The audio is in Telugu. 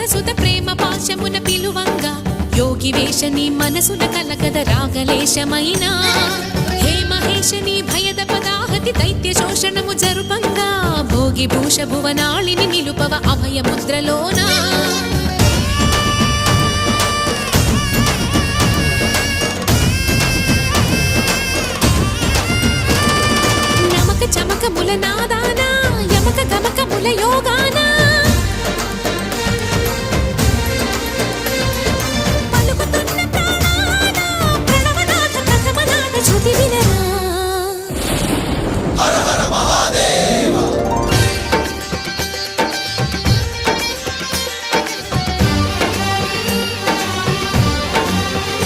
వరసుత ప్రేమ పాశమున పిలువంగా యోగి వేషని మనసున కలకద రాగలేశమైనా హే మహేశని భయద పదాహతి దైత్య శోషణము జరుపంగా భోగి భూష భువనాళిని నిలుపవ అభయ ముద్రలోనా నమక చమక ముల నాదానా యమక గమక ముల యోగా